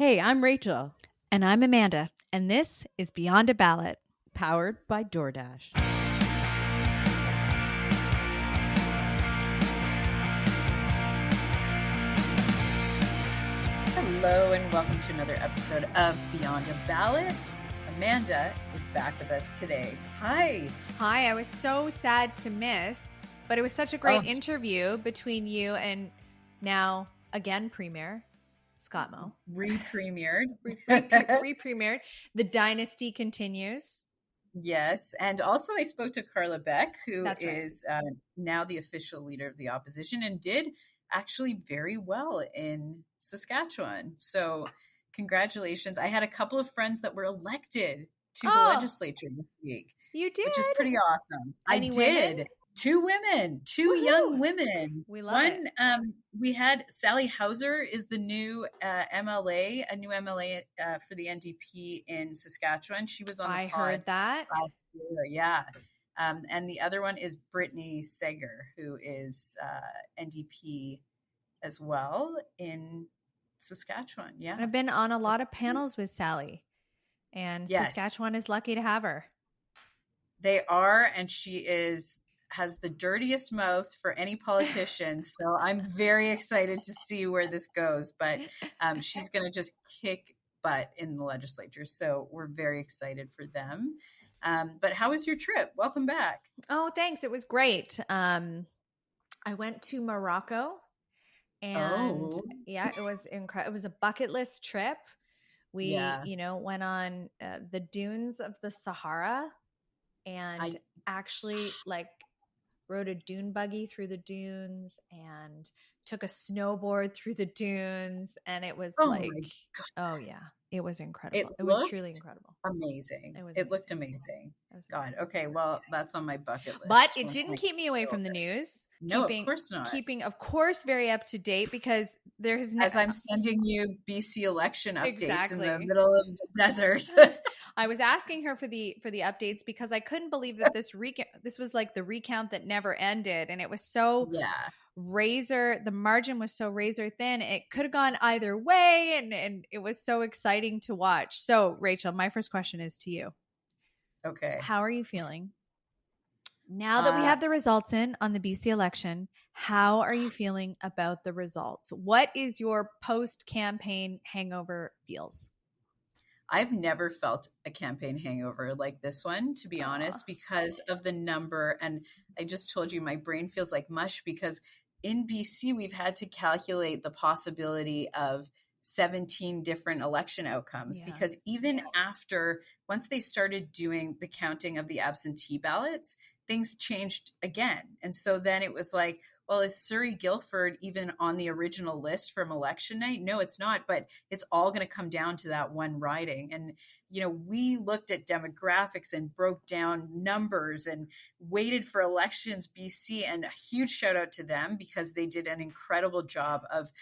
Hey, I'm Rachel, And I'm Amanda, and this is Beyond a Ballot. powered by DoorDash. Hello, and welcome to another episode of Beyond a Ballot. Amanda is back with us today. Hi. Hi, I was so sad to miss, but it was such a great interview between you and now, again, Premier Scott Moe. Re-premiered. Re-premiered. The dynasty continues. Yes, and also I spoke to Carla Beck, who That's right. is now the official leader of the opposition and did actually very well in Saskatchewan. So congratulations. I had a couple of friends that were elected to the legislature this week. You did? Which is pretty awesome. Any I women? did. Two women, two Woohoo! young women. We love it. We had Sally Hauser is the new MLA, a new MLA for the NDP in Saskatchewan. She was on the pod heard that last year, yeah. And the other one is Brittany Seger, who is NDP as well in Saskatchewan. Yeah, I've been on a lot of panels with Sally, and yes. Saskatchewan is lucky to have her. They are, and she has the dirtiest mouth for any politician. So I'm very excited to see where this goes. But she's going to just kick butt in the legislature. So we're very excited for them. But how was your trip? Welcome back. Oh, thanks. It was great. I went to Morocco, and yeah, it was incredible. It was a bucket list trip. We, went on the dunes of the Sahara, and actually rode a dune buggy through the dunes and took a snowboard through the dunes. And it was it was incredible. It was truly incredible. Amazing. It looked amazing. God. Okay. Well, that's on my bucket list. But it didn't keep me away from the news. No, of course not. Keeping, of course, very up to date, because there's as I'm sending you BC election updates in the middle of the desert. I was asking her for the updates because I couldn't believe that this was like the recount that never ended, and it was so the margin was so razor thin. It could have gone either way, and it was so exciting to watch. So, Rachel, my first question is to you. Okay. How are you feeling? Now that we have the results in on the BC election, how are you feeling about the results? What is your post-campaign hangover feels? I've never felt a campaign hangover like this one, to be honest, because of the number. And I just told you my brain feels like mush because in BC, we've had to calculate the possibility of 17 different election outcomes because even after, once they started doing the counting of the absentee ballots, things changed again. And so then it was like, well, is Surrey-Guildford even on the original list from election night? No, it's not, but it's all going to come down to that one riding. And, we looked at demographics and broke down numbers and waited for Elections BC, and a huge shout out to them because they did an incredible job of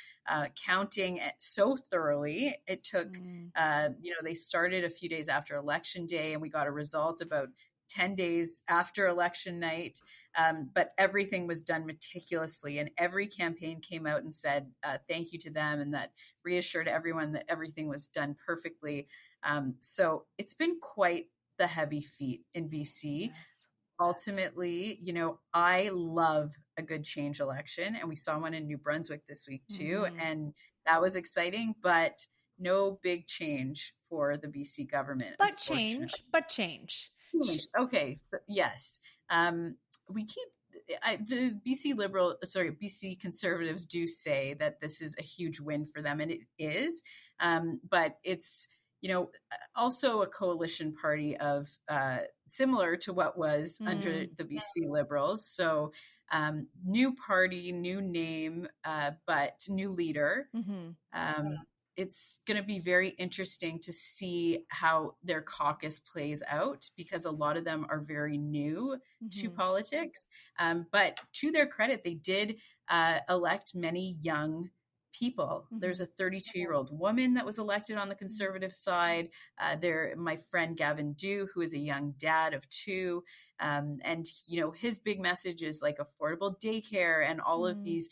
counting so thoroughly. It took, they started a few days after Election Day, and we got a result about 10 days after election night. But everything was done meticulously, and every campaign came out and said thank you to them, and that reassured everyone that everything was done perfectly. So it's been quite the heavy feat in BC. Yes. Ultimately, I love a good change election, and we saw one in New Brunswick this week too. And that was exciting, but no big change for the BC government. But change. Okay. So, yes. We keep the BC Conservatives do say that this is a huge win for them, and it is. But it's, also a coalition party of similar to what was under the BC Liberals. So new party, new name, but new leader. It's going to be very interesting to see how their caucus plays out because a lot of them are very new to politics. But to their credit, they did elect many young people. There's a 32-year-old woman that was elected on the Conservative side. My friend Gavin Dew, who is a young dad of two. And, his big message is like affordable daycare and all of these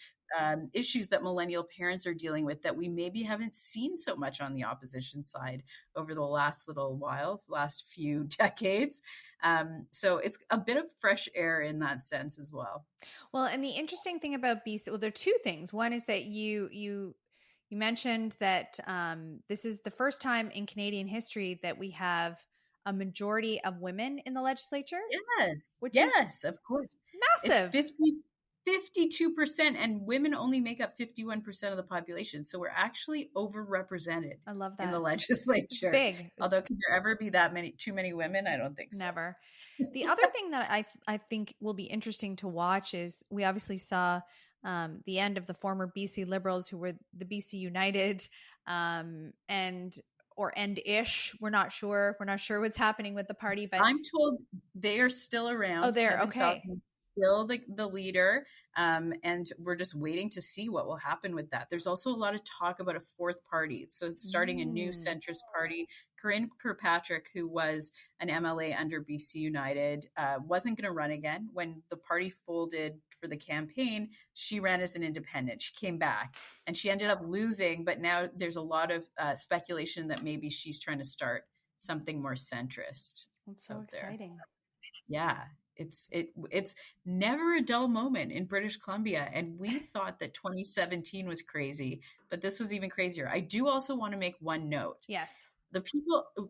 issues that millennial parents are dealing with that we maybe haven't seen so much on the opposition side over the last little while, last few decades. So it's a bit of fresh air in that sense as well. Well, and the interesting thing about BC, well, there are two things. One is that you mentioned that this is the first time in Canadian history that we have a majority of women in the legislature, Yes, which is yes, of course. It's massive. 52%, and women only make up 51% of the population. So we're actually overrepresented I love in the that. legislature. It's big. Although, can there ever be too many women? I don't think so. Never. The other thing that I think will be interesting to watch is we obviously saw the end of the former BC Liberals, who were the BC United, or end-ish. We're not sure. We're not sure what's happening with the party, but I'm told they are still around. Oh, they're Kevin okay. Falcon's still the leader, and we're just waiting to see what will happen with that. There's also a lot of talk about a fourth party, so starting a new centrist party. Corinne Kirkpatrick, who was an MLA under BC United, wasn't going to run again. When the party folded for the campaign, she ran as an independent. She came back and she ended up losing, but now there's a lot of speculation that maybe she's trying to start something more centrist. That's so exciting. Yeah, it's never a dull moment in British Columbia, and we thought that 2017 was crazy, but this was even crazier. I do also want to make one note. Yes.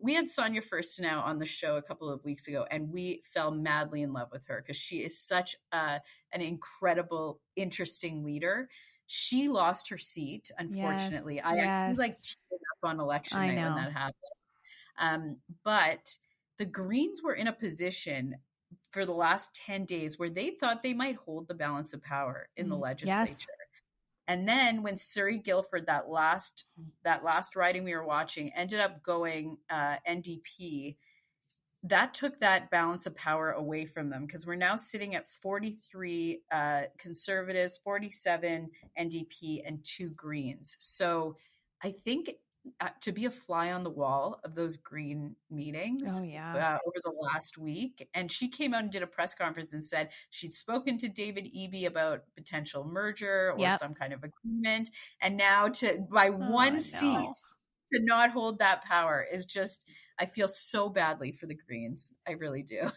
We had Sonia First now on the show a couple of weeks ago, and we fell madly in love with her because she is such an incredible, interesting leader. She lost her seat, unfortunately. Yes, I actually teared up on election night when that happened. But the Greens were in a position for the last 10 days where they thought they might hold the balance of power in the legislature. Yes. And then when Surrey Guildford, that last riding we were watching, ended up going NDP, that took that balance of power away from them, because we're now sitting at 43 Conservatives, 47 NDP, and 2 Greens. So I think to be a fly on the wall of those Green meetings over the last week. And she came out and did a press conference and said she'd spoken to David Eby about potential merger or some kind of agreement. And now by one seat to not hold that power is just, I feel so badly for the Greens. I really do.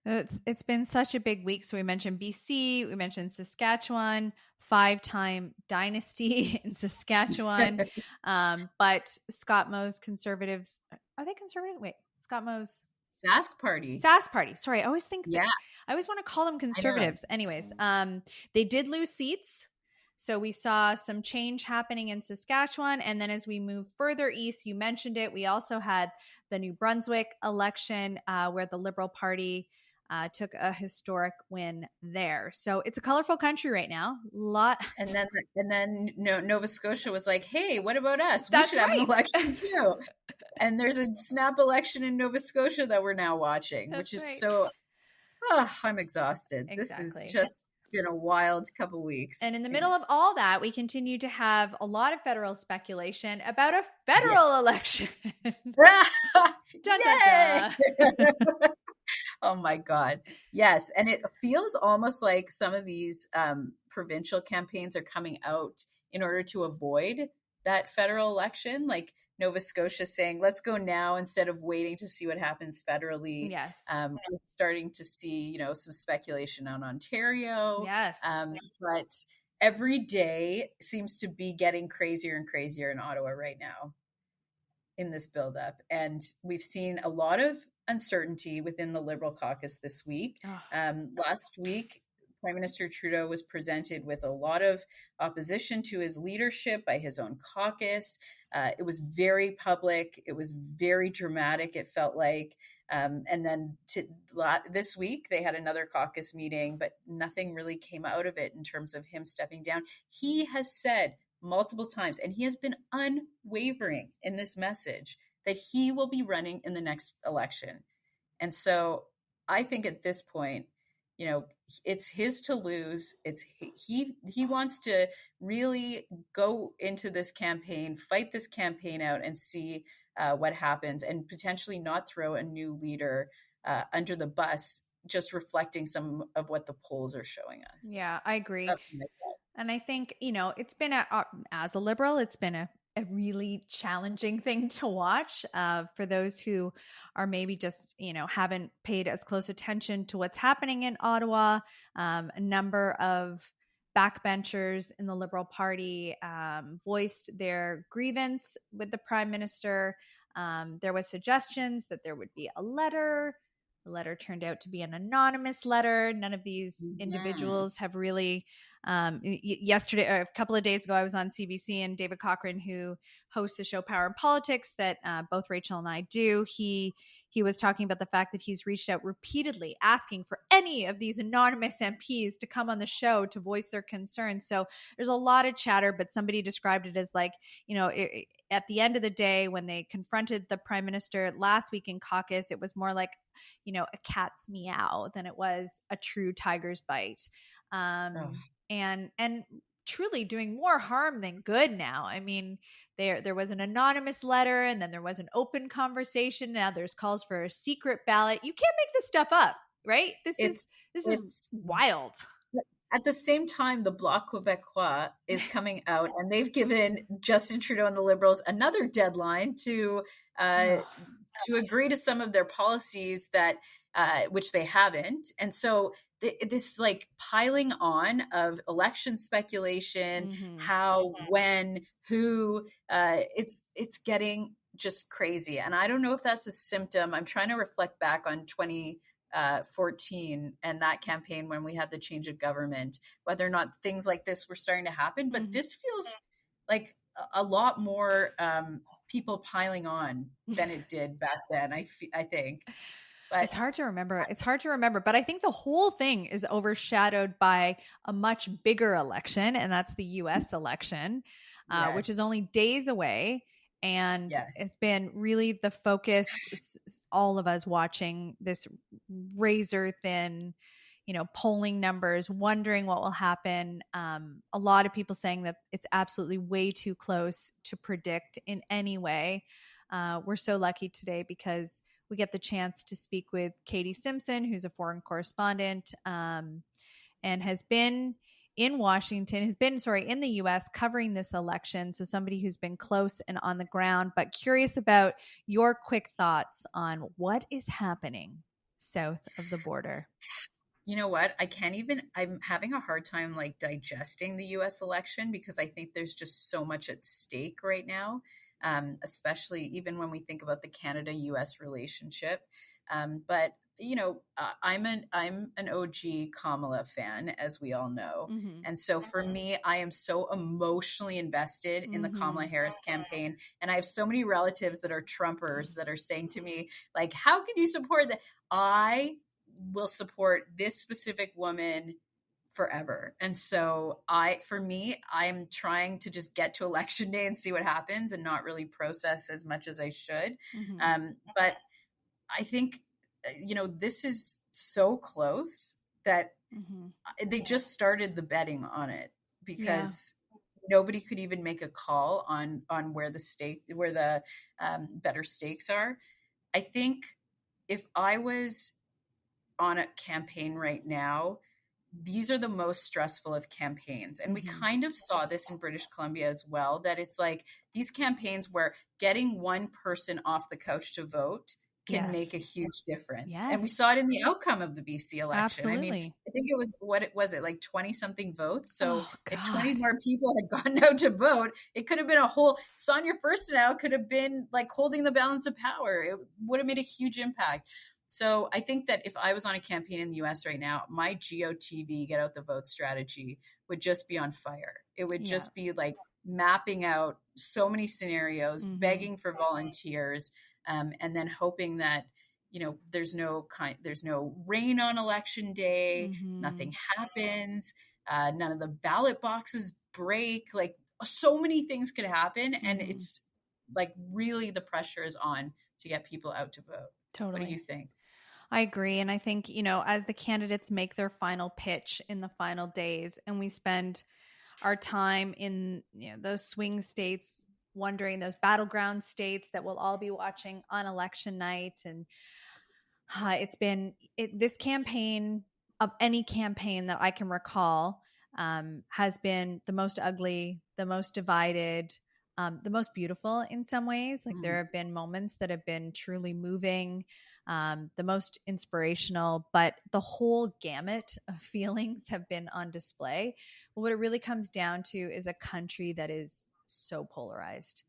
It's been such a big week. So we mentioned BC, we mentioned Saskatchewan, 5-time dynasty in Saskatchewan. But Scott Moe's Conservatives, are they conservative? Wait, Scott Moe's Sask Party. Sorry, I always think I always want to call them Conservatives. Anyways, they did lose seats. So we saw some change happening in Saskatchewan. And then as we move further east, you mentioned it, we also had the New Brunswick election where the Liberal Party took a historic win there. So it's a colorful country right now. And then Nova Scotia was like, hey, what about us? We should have an election too. And there's a snap election in Nova Scotia that we're now watching, which is so, I'm exhausted. Exactly. This is just been a wild couple weeks. And in the middle of all that, we continue to have a lot of federal speculation about a federal election. Dun, dun, dun. Oh my God. Yes. And it feels almost like some of these provincial campaigns are coming out in order to avoid that federal election. Like Nova Scotia saying, let's go now instead of waiting to see what happens federally. Yes. We're starting to see, some speculation on Ontario. Yes. But every day seems to be getting crazier and crazier in Ottawa right now in this buildup. And we've seen a lot of uncertainty within the Liberal caucus this week. Last week, Prime Minister Trudeau was presented with a lot of opposition to his leadership by his own caucus. It was very public. It was very dramatic, it felt like. And then this week, they had another caucus meeting, but nothing really came out of it in terms of him stepping down. He has said multiple times, and he has been unwavering in this message, that he will be running in the next election. And so I think at this point, it's his to lose. He wants to really go into this campaign, fight this campaign out, and see what happens, and potentially not throw a new leader under the bus, just reflecting some of what the polls are showing us. Yeah, I agree. That's my thought. And I think, it's been as a liberal, it's been a really challenging thing to watch for those who are maybe just, haven't paid as close attention to what's happening in Ottawa. A number of backbenchers in the Liberal Party voiced their grievance with the Prime Minister. There was suggestions that there would be a letter. The letter turned out to be an anonymous letter. None of these Mhm. individuals have really yesterday, a couple of days ago, I was on CBC, and David Cochran, who hosts the show Power and Politics that both Rachel and I do, he was talking about the fact that he's reached out repeatedly asking for any of these anonymous MPs to come on the show to voice their concerns. So there's a lot of chatter, but somebody described it as like, at the end of the day, when they confronted the Prime Minister last week in caucus, it was more like, a cat's meow than it was a true tiger's bite. Oh. And truly doing more harm than good now. I mean, there was an anonymous letter, and then there was an open conversation. Now there's calls for a secret ballot. You can't make this stuff up, right? This is It's wild. At the same time, the Bloc Québécois is coming out, and they've given Justin Trudeau and the Liberals another deadline uh, Oh. to agree to some of their policies that which they haven't. And so this like piling on of election speculation, Mm-hmm. how, when, who, it's getting just crazy. And I don't know if that's a symptom. I'm trying to reflect back on 2014 and that campaign when we had the change of government, whether or not things like this were starting to happen. But Mm-hmm. this feels like a lot more people piling on than it did back then. I think, but It's hard to remember. It's hard to remember, but I think the whole thing is overshadowed by a much bigger election, and that's the US election, which is yes, only days away. And yes, it's been really the focus, all of us watching this razor thin, polling numbers, wondering what will happen. A lot of people saying that it's absolutely way too close to predict in any way. We're so lucky today because we get the chance to speak with Katie Simpson, who's a foreign correspondent, and has been in Washington, in the US covering this election. So somebody who's been close and on the ground, but curious about your quick thoughts on what is happening south of the border. you know what? I'm having a hard time like digesting the US election because I think there's just so much at stake right now, especially even when we think about the Canada US relationship. But I'm an OG Kamala fan, as we all know. Mm-hmm. And so for me, I am so emotionally invested in the Mm-hmm. Kamala Harris campaign. And I have so many relatives that are Trumpers that are saying to me, like, how can you support that? I will support this specific woman forever. And so for me, I'm trying to just get to election day and see what happens and not really process as much as I should. Mm-hmm. But I think, this is so close that Mm-hmm. they just started the betting on it Yeah. because nobody could even make a call on where the better stakes are. I think if I was on a campaign right now, these are the most stressful of campaigns. And we Mm-hmm. kind of saw this in British Columbia as well, that it's like these campaigns where getting one person off the couch to vote can Yes. make a huge difference. And we Yes. saw it in the outcome of the BC election. I mean, Absolutely. I think it was like 20 something votes. So Oh if 20 God. more people had gone out to vote, it could have been a whole Sonia Firstenow could have been like holding the balance of power. It would have made a huge impact. So I think that if I was on a campaign in the US right now, my GOTV, get out the vote strategy, would just be on fire. It would Yeah. just be like mapping out so many scenarios, Mm-hmm. begging for volunteers, and then hoping that there's no rain on election day, Mm-hmm. nothing happens, none of the ballot boxes break. Like so many things could happen, and Mm-hmm. it's like really the pressure is on to get people out to vote. What do you Totally. think? I agree. And I think, as the candidates make their final pitch in the final days, and we spend our time in those swing states, wondering, those battleground states that we'll all be watching on election night. And this campaign, of any campaign that I can recall, has been the most ugly, the most divided, the most beautiful in some ways. Like there have been moments that have been truly moving, the most inspirational, but the whole gamut of feelings have been on display. But what it really comes down to is a country that is so polarized.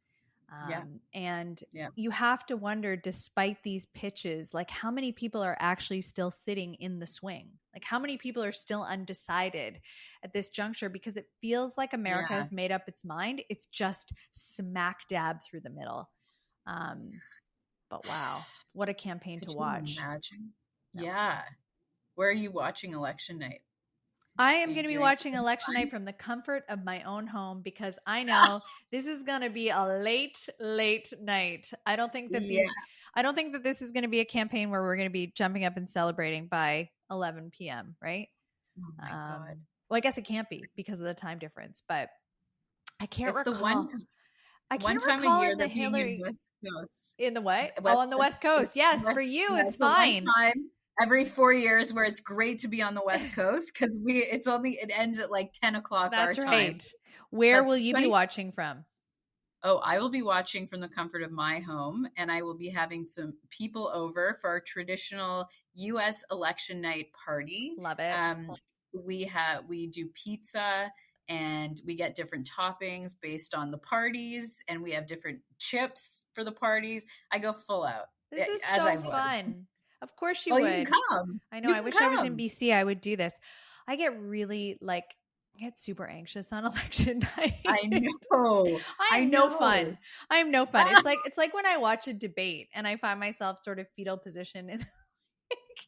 And you have to wonder, despite these pitches, like how many people are actually still sitting in the swing? Like how many people are still undecided at this juncture? Because it feels like America has made up its mind. It's just smack dab through the middle. But wow, what a campaign to watch. Imagine? No. Yeah. Where are you watching election night? I am going to be watching election night from the comfort of my own home because I know this is going to be a late night. I don't think that this is going to be a campaign where we're going to be jumping up and celebrating by 11 p.m. Right? Oh my God. Well, I guess it can't be because of the time difference, but I can't recall. The one time a year that Hillary in the West Coast. In the what? On the West Coast. Yes, for you, it's fine. One time every 4 years where it's great to be on the West Coast because it ends at like 10 o'clock That's our right. time. Where will you be watching from? Oh, I will be watching from the comfort of my home, and I will be having some people over for our traditional U.S. election night party. Love it. We do pizza, and we get different toppings based on the parties, and we have different chips for the parties. I go full out. This is so fun. Of course you would. You can come. I know. I wish I was in BC. I would do this. I get really I get super anxious on election night. I know. I'm no fun. It's like when I watch a debate and I find myself sort of fetal position and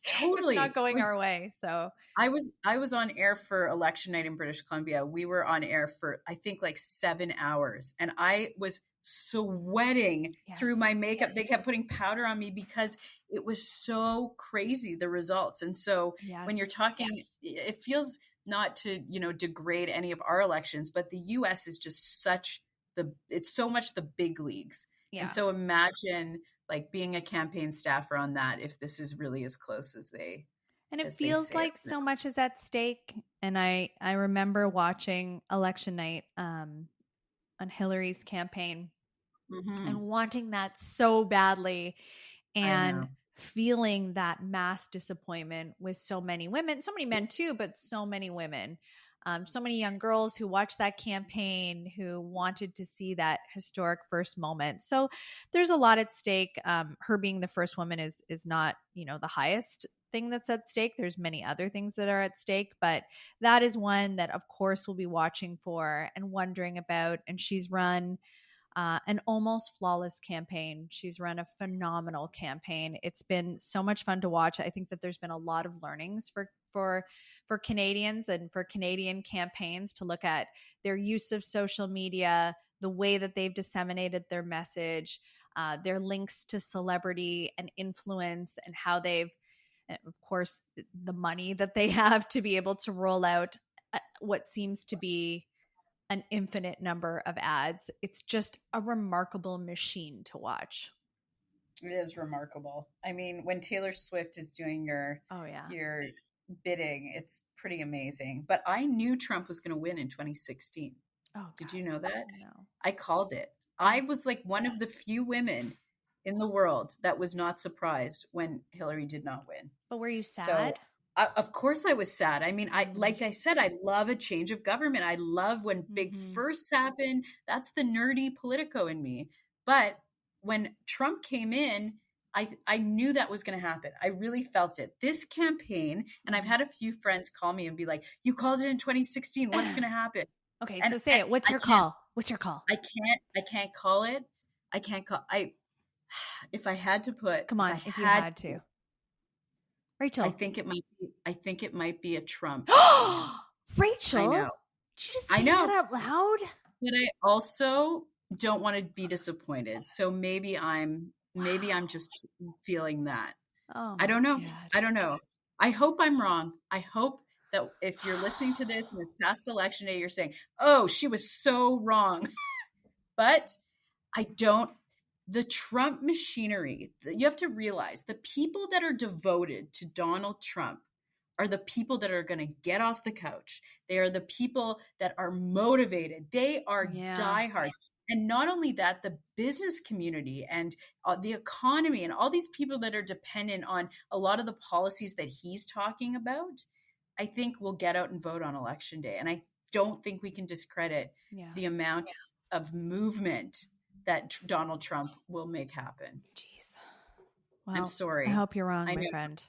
totally it's not going our way. So I was on air for election night in British Columbia. We were on air for I think like 7 hours, and I was sweating through my makeup. They kept putting powder on me because it was so crazy, the results. And so when you're talking, it feels not to, degrade any of our elections, but the US is just it's so much the big leagues. Yeah. And so imagine like being a campaign staffer on that, if this is really as close as they. And it feels like so much is at stake. And I remember watching election night on Hillary's campaign and wanting that so badly and feeling that mass disappointment with so many women, so many men too, but so many women, so many young girls who watched that campaign, who wanted to see that historic first moment. So there's a lot at stake. Her being the first woman is not, the highest thing that's at stake. There's many other things that are at stake, but that is one that of course we'll be watching for and wondering about. And she's run an almost flawless campaign. She's run a phenomenal campaign. It's been so much fun to watch. I think that there's been a lot of learnings for Canadians and for Canadian campaigns to look at their use of social media, the way that they've disseminated their message, their links to celebrity and influence, and how they've, of course, the money that they have to be able to roll out what seems to be an infinite number of ads. It's just a remarkable machine to watch. It is remarkable. I mean, when Taylor Swift is doing your bidding, it's pretty amazing. But I knew Trump was going to win in 2016. Oh, God. Did you know that? No. I called it. I was like one of the few women in the world that was not surprised when Hillary did not win. But were you sad? So, of course I was sad. I mean, like I said, I love a change of government. I love when big firsts happen. That's the nerdy Politico in me. But when Trump came in, I knew that was going to happen. I really felt it. This campaign, and I've had a few friends call me and be like, you called it in 2016. What's going to happen? Okay, so say it. What's your call? What's your call? I can't call it. If I had to put. Come on, if you had to. Rachel. I think it might be a Trump. Rachel. I know. Did you just say that out loud? But I also don't want to be disappointed. So maybe I'm just feeling that. Oh, I don't know. God. I don't know. I hope I'm wrong. I hope that if you're listening to this and it's past election day, you're saying, "Oh, she was so wrong." But I don't. The Trump machinery, you have to realize the people that are devoted to Donald Trump are the people that are going to get off the couch. They are the people that are motivated. They are diehards. And not only that, the business community and the economy and all these people that are dependent on a lot of the policies that he's talking about, I think will get out and vote on election day. And I don't think we can discredit the amount of movement that Donald Trump will make happen. Jeez. Well, I'm sorry. I hope you're wrong, my friend.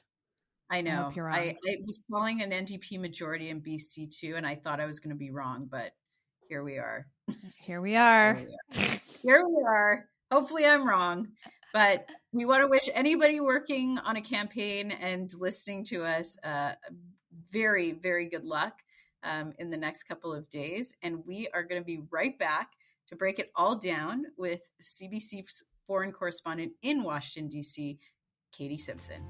I know. I hope you're wrong. I was calling an NDP majority in BC too, and I thought I was going to be wrong, but here we are. Here we are. Here we are. Hopefully I'm wrong, but we want to wish anybody working on a campaign and listening to us very, very good luck in the next couple of days. And we are going to be right back to break it all down with CBC's foreign correspondent in Washington, D.C., Katie Simpson.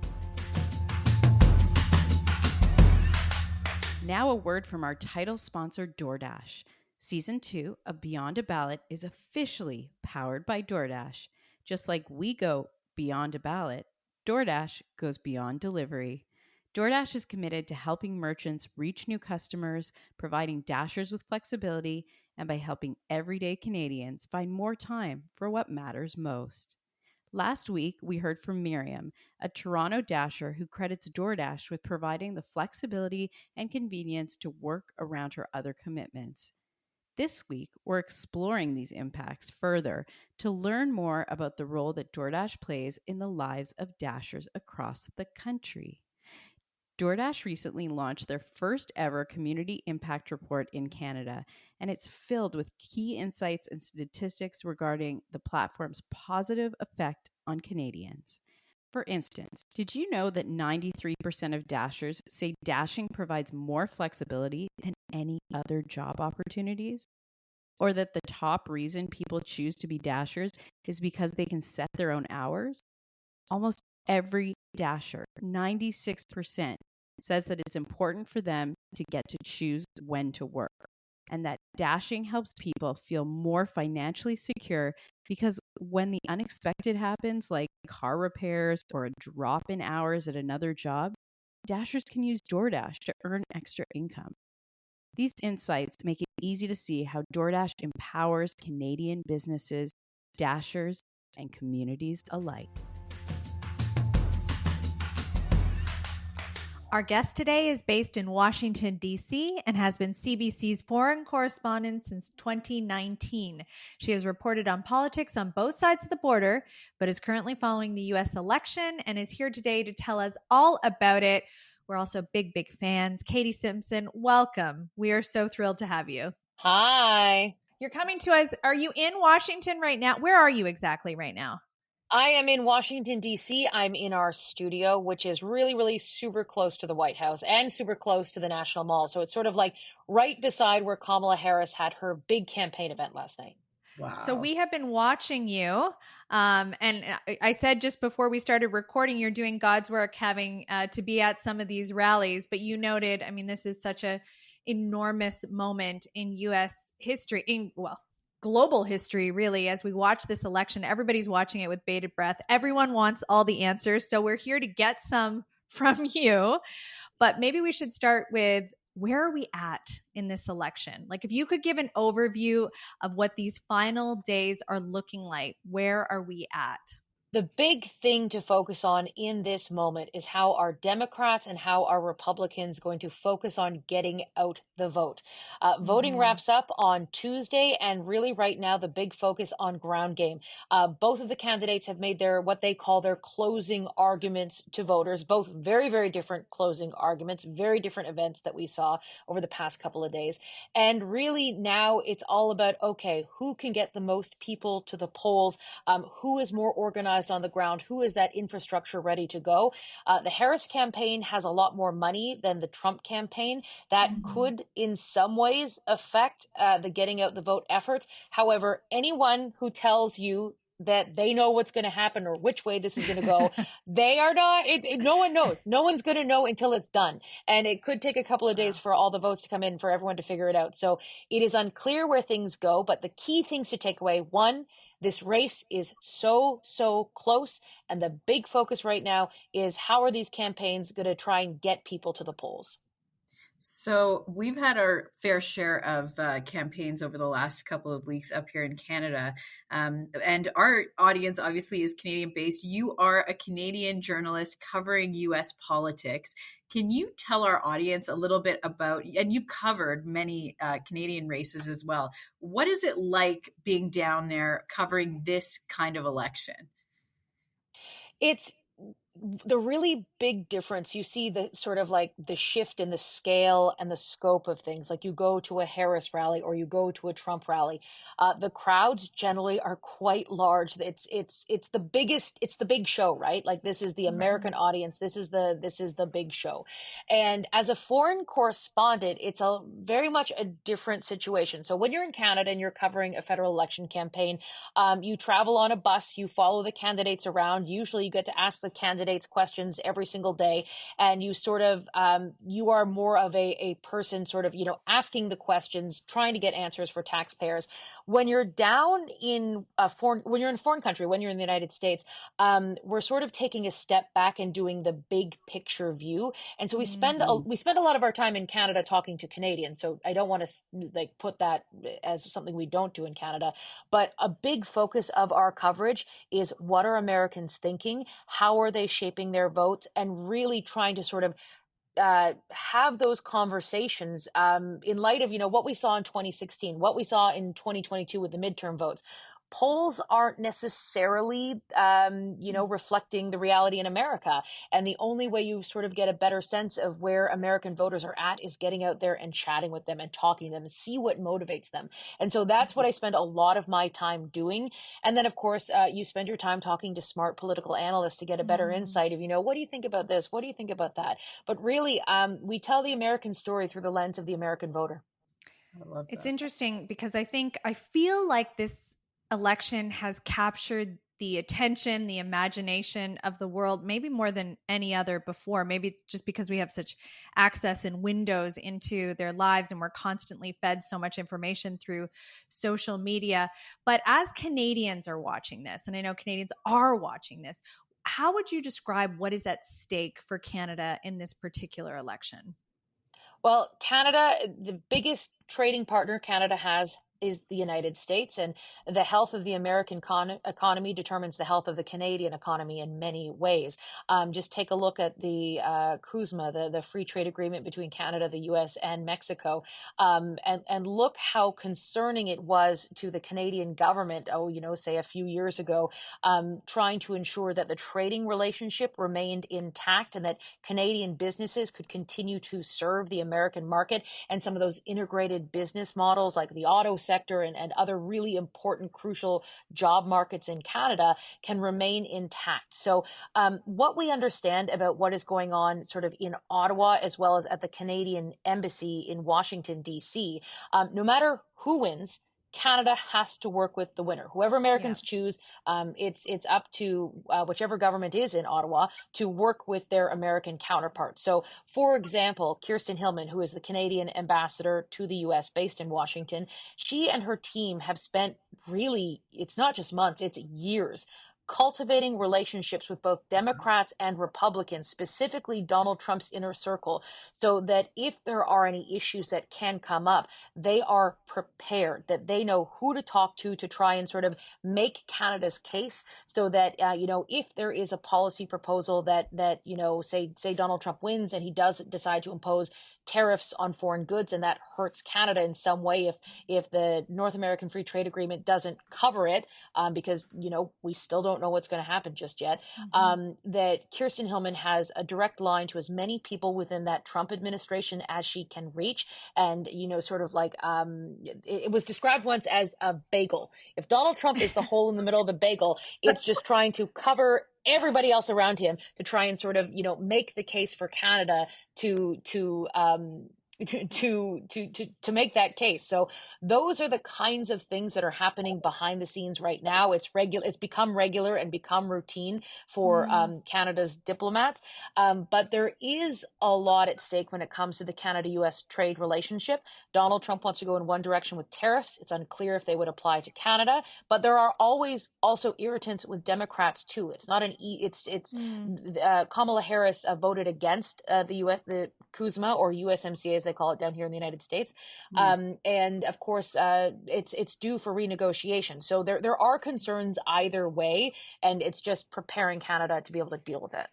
Now a word from our title sponsor, DoorDash. Season 2 of Beyond a Ballot is officially powered by DoorDash. Just like we go beyond a ballot, DoorDash goes beyond delivery. DoorDash is committed to helping merchants reach new customers, providing Dashers with flexibility, and by helping everyday Canadians find more time for what matters most. Last week, we heard from Miriam, a Toronto Dasher who credits DoorDash with providing the flexibility and convenience to work around her other commitments. This week, we're exploring these impacts further to learn more about the role that DoorDash plays in the lives of Dashers across the country. DoorDash recently launched their first ever community impact report in Canada, and it's filled with key insights and statistics regarding the platform's positive effect on Canadians. For instance, did you know that 93% of Dashers say dashing provides more flexibility than any other job opportunities? Or that the top reason people choose to be Dashers is because they can set their own hours? Almost every Dasher, 96%, says that it's important for them to get to choose when to work, and that dashing helps people feel more financially secure because when the unexpected happens, like car repairs or a drop in hours at another job, Dashers can use DoorDash to earn extra income. These insights make it easy to see how DoorDash empowers Canadian businesses, Dashers, and communities alike. Our guest today is based in Washington, D.C., and has been CBC's foreign correspondent since 2019. She has reported on politics on both sides of the border, but is currently following the U.S. election and is here today to tell us all about it. We're also big, big fans. Katie Simpson, welcome. We are so thrilled to have you. Hi. You're coming to us. Are you in Washington right now? Where are you exactly right now? I am in Washington, D.C. I'm in our studio, which is really, really super close to the White House and super close to the National Mall. So it's sort of like right beside where Kamala Harris had her big campaign event last night. Wow. So we have been watching you. And I said just before we started recording, you're doing God's work having to be at some of these rallies. But you noted, I mean, this is such a enormous moment in U.S. history, global history, really, as we watch this election. Everybody's watching it with bated breath. Everyone wants all the answers. So we're here to get some from you. But maybe we should start with, where are we at in this election? Like, if you could give an overview of what these final days are looking like, where are we at? The big thing to focus on in this moment is how our Democrats and how our Republicans going to focus on getting out the vote. Voting wraps up on Tuesday, and really right now the big focus on ground game. Both of the candidates have made their what they call their closing arguments to voters, both very, very different closing arguments, very different events that we saw over the past couple of days. And really now it's all about, okay, who can get the most people to the polls? Who is more organized on the ground? Who is that infrastructure ready to go? The Harris campaign has a lot more money than the Trump campaign. That could, in some ways, affect the getting out the vote efforts. However, anyone who tells you that they know what's going to happen or which way this is going to go. They are not, no one knows. No one's going to know until it's done. And it could take a couple of days for all the votes to come in for everyone to figure it out. So it is unclear where things go, but the key things to take away, one, this race is so close. And the big focus right now is how are these campaigns going to try and get people to the polls? So we've had our fair share of campaigns over the last couple of weeks up here in Canada. And our audience obviously is Canadian based. You are a Canadian journalist covering US politics. Can you tell our audience a little bit about, and you've covered many Canadian races as well. What is it like being down there covering this kind of election? It's the really big difference. You see the sort of like the shift in the scale and the scope of things. Like you go to a Harris rally or you go to a Trump rally, the crowds generally are quite large. It's the biggest, it's the big show, right? Like this is the American audience. This is the big show. And as a foreign correspondent, it's a very much a different situation. So when you're in Canada and you're covering a federal election campaign, you travel on a bus, you follow the candidates around. Usually you get to ask the candidates questions every single day, and you sort of you are more of a person sort of asking the questions, trying to get answers for taxpayers. When you're down in when you're in a foreign country, when you're in the United States, we're sort of taking a step back and doing the big picture view. And so we spend a lot of our time in Canada talking to Canadians. So I don't want to like put that as something we don't do in Canada, but a big focus of our coverage is what are Americans thinking? How are they shaping their votes, and really trying to sort of have those conversations in light of what we saw in 2016, what we saw in 2022 with the midterm votes. Polls aren't necessarily, reflecting the reality in America. And the only way you sort of get a better sense of where American voters are at is getting out there and chatting with them and talking to them and see what motivates them. And so that's what I spend a lot of my time doing. And then, of course, you spend your time talking to smart political analysts to get a better insight of, what do you think about this? What do you think about that? But really, we tell the American story through the lens of the American voter. I love that. It's interesting because I feel like this election has captured the attention, the imagination of the world, maybe more than any other before, maybe just because we have such access and windows into their lives and we're constantly fed so much information through social media. But as Canadians are watching this, and I know Canadians are watching this, how would you describe what is at stake for Canada in this particular election? Well, Canada, the biggest trading partner Canada has is the United States, and the health of the American economy determines the health of the Canadian economy in many ways. Just take a look at the CUSMA, the free trade agreement between Canada, the U.S., and Mexico, and look how concerning it was to the Canadian government, say a few years ago, trying to ensure that the trading relationship remained intact and that Canadian businesses could continue to serve the American market, and some of those integrated business models like the auto sector and other really important, crucial job markets in Canada can remain intact. So what we understand about what is going on sort of in Ottawa, as well as at the Canadian Embassy in Washington, D.C., no matter who wins, Canada has to work with the winner. Whoever Americans choose, it's up to whichever government is in Ottawa to work with their American counterparts. So, for example, Kirsten Hillman, who is the Canadian ambassador to the U.S. based in Washington, she and her team have spent really, it's not just months, it's years, cultivating relationships with both Democrats and Republicans, specifically Donald Trump's inner circle, so that if there are any issues that can come up, they are prepared, that they know who to talk to try and sort of make Canada's case, so that, if there is a policy proposal that say Donald Trump wins and he does decide to impose tariffs on foreign goods, and that hurts Canada in some way if the North American Free Trade Agreement doesn't cover it, because we still don't know what's going to happen just yet, that Kirsten Hillman has a direct line to as many people within that Trump administration as she can reach. And sort of like it was described once as a bagel. If Donald Trump is the hole in the middle of the bagel, it's just trying to cover everybody else around him to try and sort of make the case for Canada to to make that case. So those are the kinds of things that are happening behind the scenes right now. It's become regular and become routine for Canada's diplomats. But there is a lot at stake when it comes to the Canada-US trade relationship. Donald Trump wants to go in one direction with tariffs. It's unclear if they would apply to Canada, but there are always also irritants with Democrats too. It's not Kamala Harris voted against the CUSMA, or USMCA as they call it down here in the United States. And of course, it's due for renegotiation. So there are concerns either way, and it's just preparing Canada to be able to deal with it.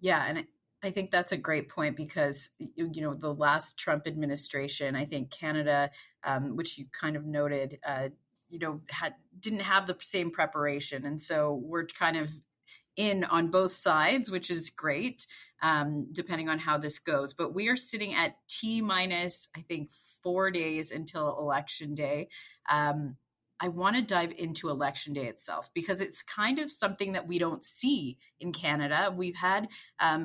Yeah, and I think that's a great point because, the last Trump administration, I think Canada, which you kind of noted, didn't have the same preparation. And so we're kind of in on both sides, which is great, depending on how this goes. But we are sitting at T-minus, I think, 4 days until Election Day. I want to dive into Election Day itself because it's kind of something that we don't see in Canada. We've had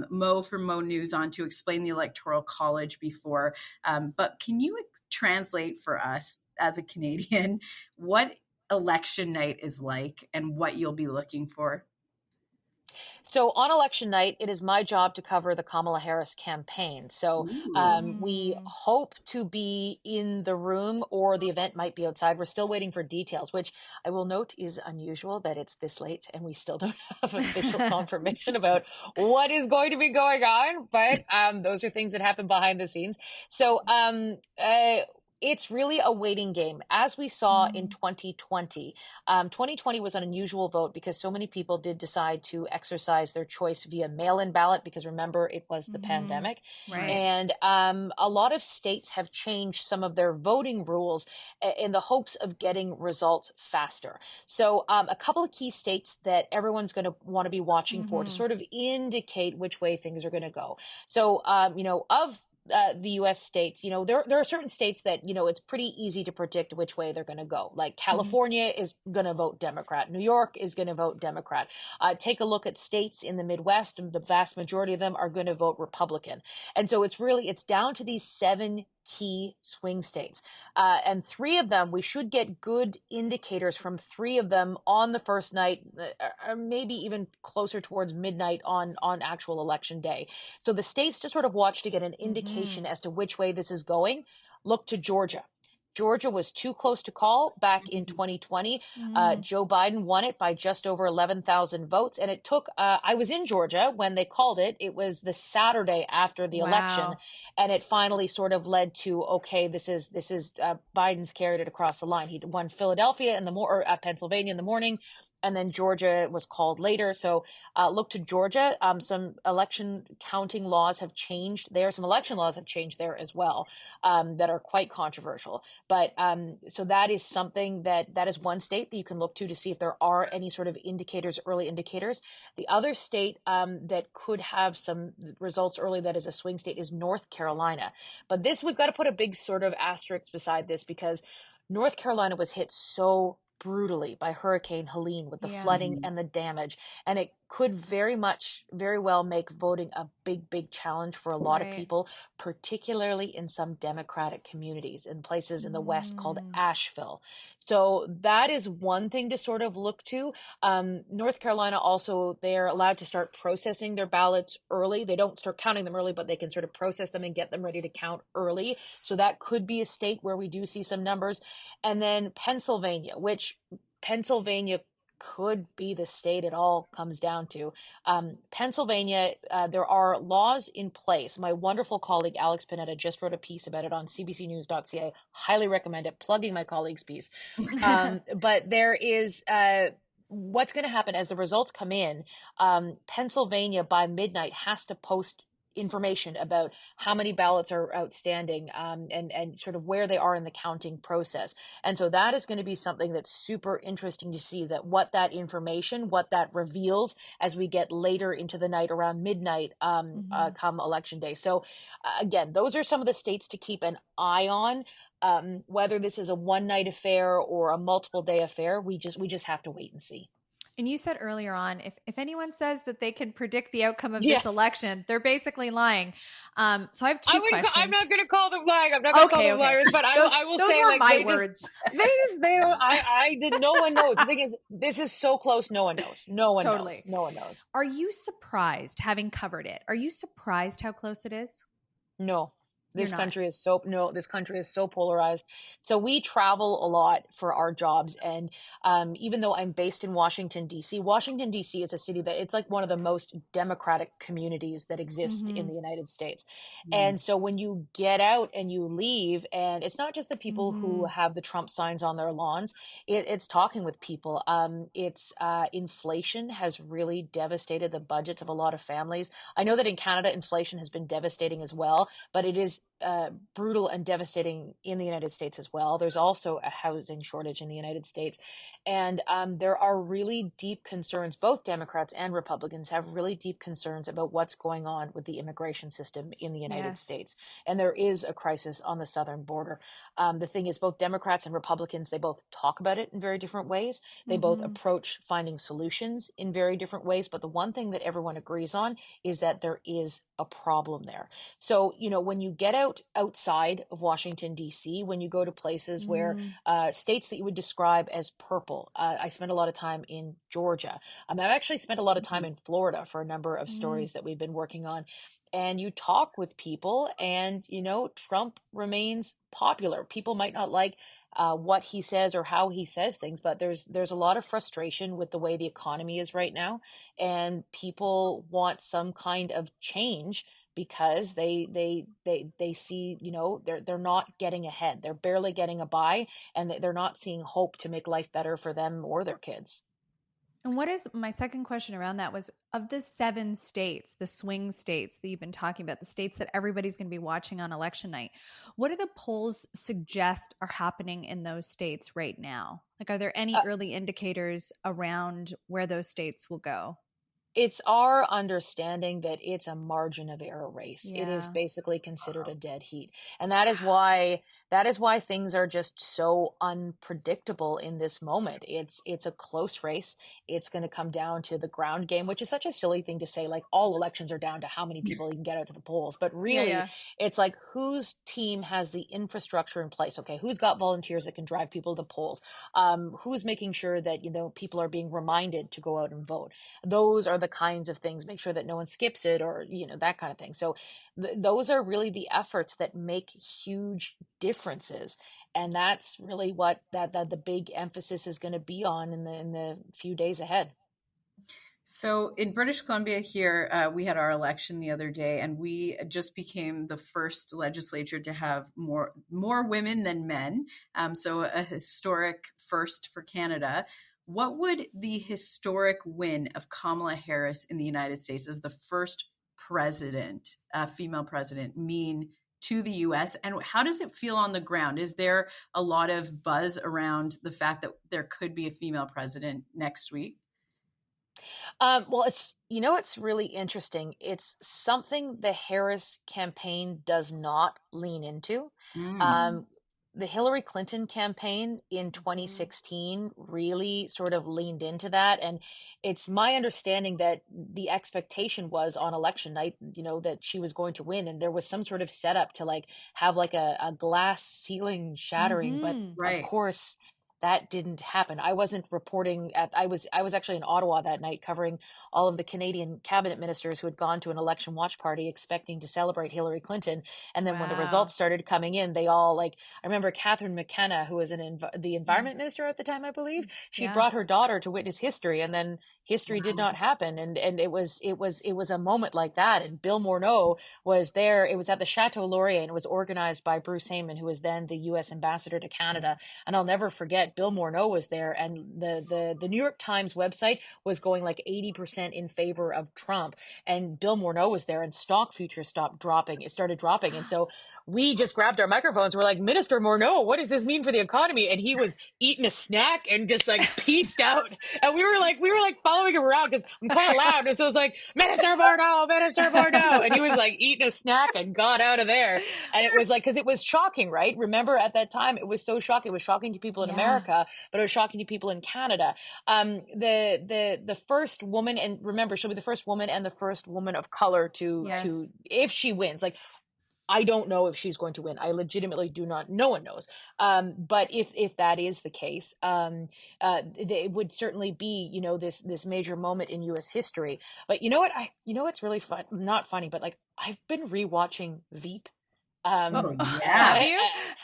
Mo from Mo News on to explain the Electoral College before, but can you translate for us as a Canadian what election night is like and what you'll be looking for? So on election night, it is my job to cover the Kamala Harris campaign. So we hope to be in the room, or the event might be outside. We're still waiting for details, which I will note is unusual that it's this late and we still don't have official confirmation about what is going to be going on. But those are things that happen behind the scenes. So it's really a waiting game. As we saw in 2020, 2020 was an unusual vote because so many people did decide to exercise their choice via mail-in ballot because, remember, it was the pandemic. Right. And a lot of states have changed some of their voting rules in the hopes of getting results faster. So a couple of key states that everyone's going to want to be watching for to sort of indicate which way things are going to go. So, of the U.S. states, there are certain states that, it's pretty easy to predict which way they're going to go. Like California is going to vote Democrat. New York is going to vote Democrat. Take a look at states in the Midwest, and the vast majority of them are going to vote Republican. And so it's down to these 7 key swing states. And 3 of them, we should get good indicators from 3 of them on the first night, or maybe even closer towards midnight on actual election day. So the states to sort of watch to get an indication as to which way this is going, look to Georgia. Georgia was too close to call back in 2020. Joe Biden won it by just over 11,000 votes. And it took, I was in Georgia when they called it. It was the Saturday after the election. And it finally sort of led to, okay, this is Biden's carried it across the line. He won Philadelphia Pennsylvania in the morning. And then Georgia was called later. So look to Georgia. Some election counting laws have changed there. Some election laws have changed there as well, that are quite controversial. But so that is something that is one state that you can look to see if there are any sort of indicators, early indicators. The other state that could have some results early that is a swing state is North Carolina. But this, we've got to put a big sort of asterisk beside this because North Carolina was hit so brutally by Hurricane Helene with the flooding and the damage. And it could very well make voting a big challenge for a lot of people, particularly in some Democratic communities in places in the West called Asheville. So that is one thing to sort of look to. North Carolina also, they're allowed to start processing their ballots early. They don't start counting them early, but they can sort of process them and get them ready to count early. So that could be a state where we do see some numbers. And then Pennsylvania could be the state it all comes down to. Pennsylvania, there are laws in place. My wonderful colleague Alex Panetta just wrote a piece about it on cbcnews.ca. Highly recommend it, plugging my colleague's piece. But there is what's going to happen as the results come in. Pennsylvania by midnight has to post information about how many ballots are outstanding, and sort of where they are in the counting process. And so that is going to be something that's super interesting to see, that what that information, what that reveals as we get later into the night around midnight, come election day. So again, those are some of the states to keep an eye on. Whether this is a one night affair or a multiple day affair, we just have to wait and see. And you said earlier on, if anyone says that they can predict the outcome of this election, they're basically lying. So I have two questions. I'm not going to call them lying. I'm not going to call them liars, but I will those say, were like, my words. They don't. I did. No one knows. The thing is, this is so close. No one knows. No one knows. No one knows. Are you surprised, having covered it? Are you surprised how close it is? No. This country is so polarized. So we travel a lot for our jobs. And even though I'm based in Washington, D.C., Washington, D.C. is a city that it's like one of the most democratic communities that exist in the United States. And so when you get out and you leave, and it's not just the people who have the Trump signs on their lawns, it's talking with people. Inflation has really devastated the budgets of a lot of families. I know that in Canada, inflation has been devastating as well, but it is brutal and devastating in the United States as well. There's also a housing shortage in the United States. And there are really deep concerns. Both Democrats and Republicans have really deep concerns about what's going on with the immigration system in the United States. And there is a crisis on the southern border. The thing is, both Democrats and Republicans, they both talk about it in very different ways. They both approach finding solutions in very different ways. But the one thing that everyone agrees on is that there is a problem there. So, when you get outside of Washington, D.C., when you go to places where states that you would describe as purple, I spent a lot of time in Georgia. I've actually spent a lot of time in Florida for a number of stories that we've been working on. And you talk with people and, Trump remains popular. People might not like what he says or how he says things, but there's a lot of frustration with the way the economy is right now. And people want some kind of change because they see, they're not getting ahead. They're barely getting a by, and they're not seeing hope to make life better for them or their kids. And what is my second question around that was, of the 7 states, the swing states that you've been talking about, the states that everybody's going to be watching on election night, what do the polls suggest are happening in those states right now? Like, are there any early indicators around where those states will go? It's our understanding that it's a margin of error race. It is basically considered a dead heat. And that is why things are just so unpredictable in this moment. It's a close race. It's going to come down to the ground game, which is such a silly thing to say. Like, all elections are down to how many people you can get out to the polls. But really, it's like, whose team has the infrastructure in place? Okay, who's got volunteers that can drive people to the polls? Who's making sure that, people are being reminded to go out and vote? Those are the kinds of things. Make sure that no one skips it, or that kind of thing. So those are really the efforts that make huge differences, and that's really what the big emphasis is going to be on in the few days ahead. So in British Columbia here, we had our election the other day, and we just became the first legislature to have more women than men. So a historic first for Canada. What would the historic win of Kamala Harris in the United States as the first president, female president, mean to the U.S.? And how does it feel on the ground? Is there a lot of buzz around the fact that there could be a female president next week? Well, it's really interesting. It's something the Harris campaign does not lean into. The Hillary Clinton campaign in 2016 really sort of leaned into that. And it's my understanding that the expectation was on election night, that she was going to win. And there was some sort of setup to like have like a glass ceiling shattering. But of course, that didn't happen. I wasn't reporting I was actually in Ottawa that night covering all of the Canadian cabinet ministers who had gone to an election watch party expecting to celebrate Hillary Clinton. And then when the results started coming in, they all, like, I remember Catherine McKenna, who was the environment minister at the time, I believe, she brought her daughter to witness history, and then history did not happen. And it was a moment like that. And Bill Morneau was there. It was at the Chateau Laurier, and it was organized by Bruce Heyman, who was then the U.S. ambassador to Canada. And I'll never forget, Bill Morneau was there, and the New York Times website was going like 80% in favor of Trump, and Bill Morneau was there, and stock futures stopped dropping. It started dropping. And so we just grabbed our microphones. We're like, Minister Morneau, what does this mean for the economy? And he was eating a snack and just like pieced out. And we were like following him around because I'm kind of loud. And so it was like, Minister Morneau, Minister Morneau. And he was like eating a snack and got out of there. And it was like, because it was shocking, right? Remember at that time, it was so shocking. It was shocking to people in America, but it was shocking to people in Canada. The first woman, and remember, she'll be the first woman and the first woman of color to if she wins. Like, I don't know if she's going to win. I legitimately do not. No one knows. But if that is the case, it would certainly be, you know, this major moment in U.S. history. But you know what? What's really fun? Not funny, but like I've been rewatching Veep. Have you?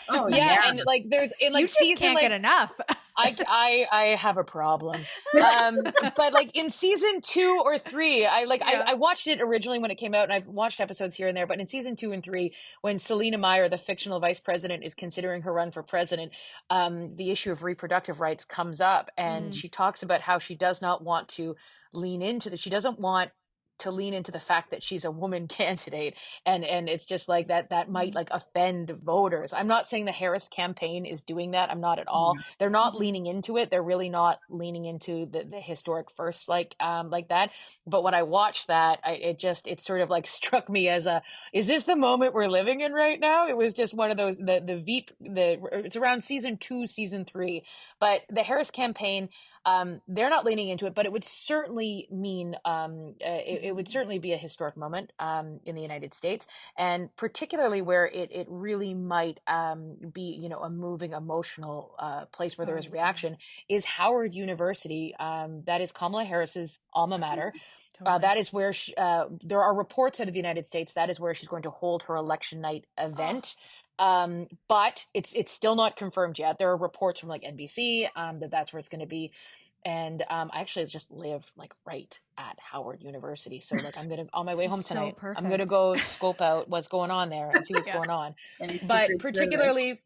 And like there's in like you just season can't like, get enough. I have a problem. But like in season 2 or 3, I watched it originally when it came out, and I've watched episodes here and there, but in season 2 and 3, when Selena Meyer, the fictional vice president, is considering her run for president, the issue of reproductive rights comes up, and she talks about how she does not want to lean into she doesn't want to lean into the fact that she's a woman candidate, and it's just like that might like offend voters. I'm not saying the Harris campaign is doing that. I'm not at all. They're not leaning into it. They're really not leaning into the historic first like that. But when I watched that, it sort of like struck me as is this the moment we're living in right now? It was just one of those the Veep it's around season 2, season 3, but the Harris campaign, they're not leaning into it, but it would certainly mean it would certainly be a historic moment in the United States, and particularly where it really might be, you know, a moving, emotional place where there is reaction is Howard University. That is Kamala Harris's alma mater. That is where there are reports out of the United States. That is where she's going to hold her election night event. But it's still not confirmed yet. There are reports from like NBC that's where it's going to be. And I actually just live like right at Howard University. So like I'm going to, on my way home tonight, I'm going to go scope out what's going on there and see what's going on. But particularly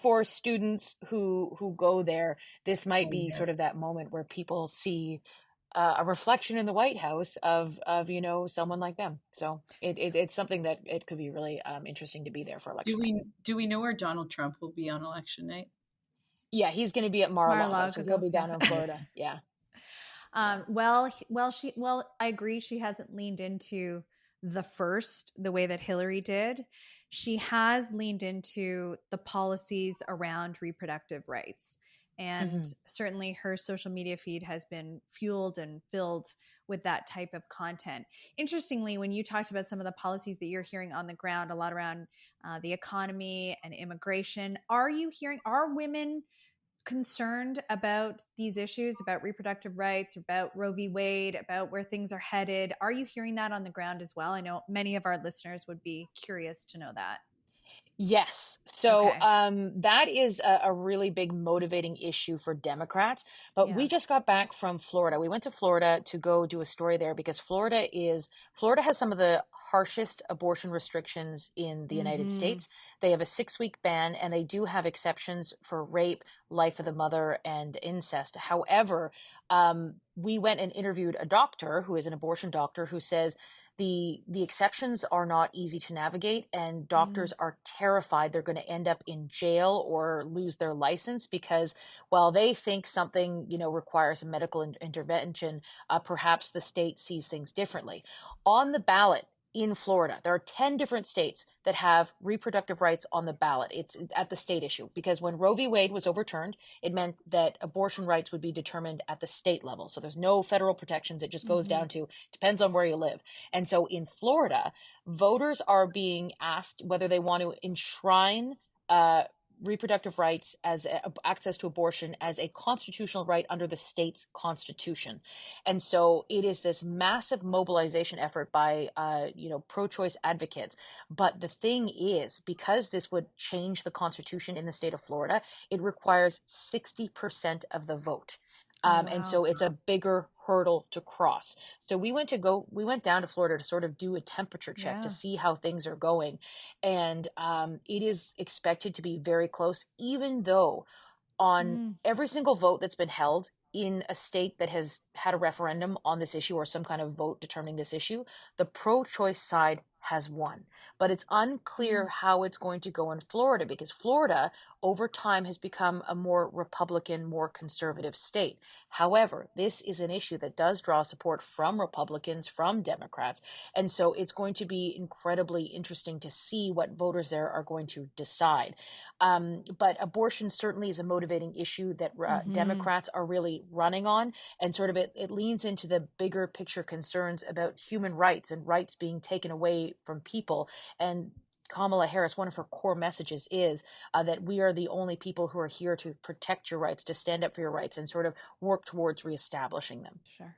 for students who go there, this might be sort of that moment where people see a reflection in the White House of you know, someone like them. So it's something that it could be really interesting to be there for election night. Do we know where Donald Trump will be on election night? Yeah, he's going to be at Mar-a-Lago, so he'll be down in Florida. Yeah. Well, I agree. She hasn't leaned into the way that Hillary did. She has leaned into the policies around reproductive rights. And certainly her social media feed has been fueled and filled with that type of content. Interestingly, when you talked about some of the policies that you're hearing on the ground, a lot around the economy and immigration, are women concerned about these issues, about reproductive rights, about Roe v. Wade, about where things are headed? Are you hearing that on the ground as well? I know many of our listeners would be curious to know that. Yes. So that is a really big motivating issue for Democrats. But we just got back from Florida. We went to Florida to go do a story there because Florida has some of the harshest abortion restrictions in the United States. They have a 6-week ban, and they do have exceptions for rape, life of the mother, and incest. However, we went and interviewed a doctor who is an abortion doctor who says the exceptions are not easy to navigate, and doctors are terrified they're going to end up in jail or lose their license because while they think something, you know, requires a medical intervention, perhaps the state sees things differently. On the ballot in Florida, there are 10 different states that have reproductive rights on the ballot. It's at the state issue because when Roe v. Wade was overturned, it meant that abortion rights would be determined at the state level. So there's no federal protections. It just goes down to, depends on where you live. And so in Florida, voters are being asked whether they want to enshrine reproductive rights as access to abortion as a constitutional right under the state's constitution. And so it is this massive mobilization effort by pro-choice advocates. But the thing is, because this would change the constitution in the state of Florida, it requires 60% of the vote. And so it's a bigger hurdle to cross. So we went down to Florida to sort of do a temperature check to see how things are going. And it is expected to be very close, even though on every single vote that's been held in a state that has had a referendum on this issue or some kind of vote determining this issue, the pro-choice side has won. But it's unclear how it's going to go in Florida, because Florida over time has become a more Republican, more conservative state. However, this is an issue that does draw support from Republicans, from Democrats. And so it's going to be incredibly interesting to see what voters there are going to decide. But abortion certainly is a motivating issue that Democrats are really running on. And sort of it leans into the bigger picture concerns about human rights and rights being taken away from people. And Kamala Harris, one of her core messages is that we are the only people who are here to protect your rights, to stand up for your rights, and sort of work towards reestablishing them. Sure.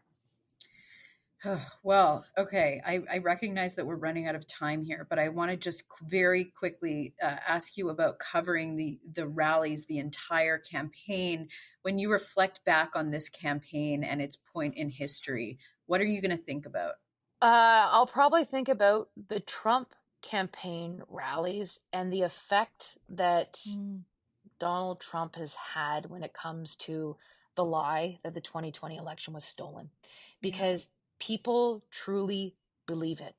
Well, okay. I recognize that we're running out of time here, but I want to just very quickly ask you about covering the rallies, the entire campaign. When you reflect back on this campaign and its point in history, what are you going to think about? I'll probably think about the Trump campaign rallies and the effect that Donald Trump has had when it comes to the lie that the 2020 election was stolen, because people truly believe it.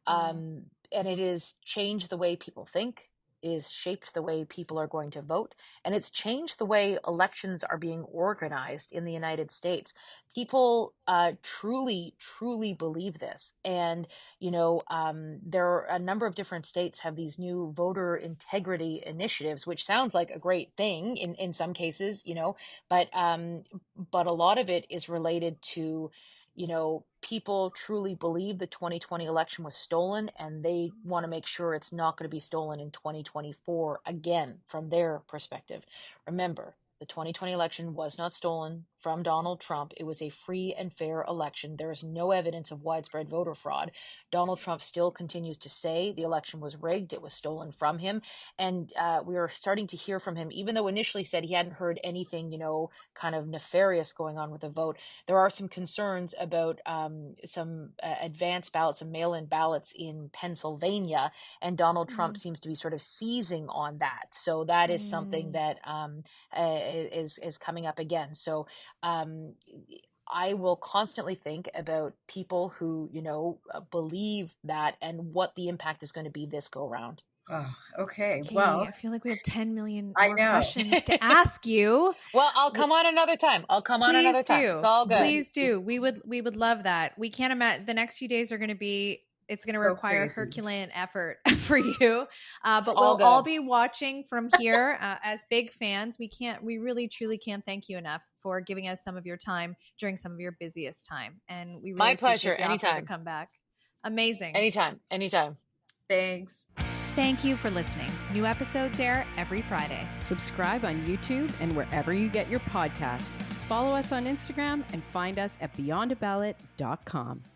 And it has changed the way people think. It has shaped the way people are going to vote, and it's changed the way elections are being organized in the United States. People truly, truly believe this. And, there are a number of different states have these new voter integrity initiatives, which sounds like a great thing in some cases, but a lot of it is related to, people truly believe the 2020 election was stolen, and they want to make sure it's not going to be stolen in 2024 again from their perspective. Remember, the 2020 election was not stolen from Donald Trump. It was a free and fair election. There is no evidence of widespread voter fraud. Donald Trump still continues to say the election was rigged. It was stolen from him. And we are starting to hear from him, even though initially said he hadn't heard anything, kind of nefarious going on with the vote. There are some concerns about some advance ballots, some mail-in ballots in Pennsylvania, and Donald Trump seems to be sort of seizing on that. So that is something that is coming up again. So I will constantly think about people who, believe that and what the impact is going to be this go round. Oh, okay. Katie, well, I feel like we have 10 million more questions to ask you. Well, I'll come on another time. It's all good. Please do. We would love that. We can't imagine the next few days are going to be, it's going to require crazy. Herculean effort for you. But we'll all be watching from here as big fans. We really truly can't thank you enough for giving us some of your time during some of your busiest time. And we really My pleasure. appreciate the offer Anytime. to come back. Amazing. Anytime. Thanks. Thank you for listening. New episodes air every Friday. Subscribe on YouTube and wherever you get your podcasts. Follow us on Instagram and find us at beyondaballot.com.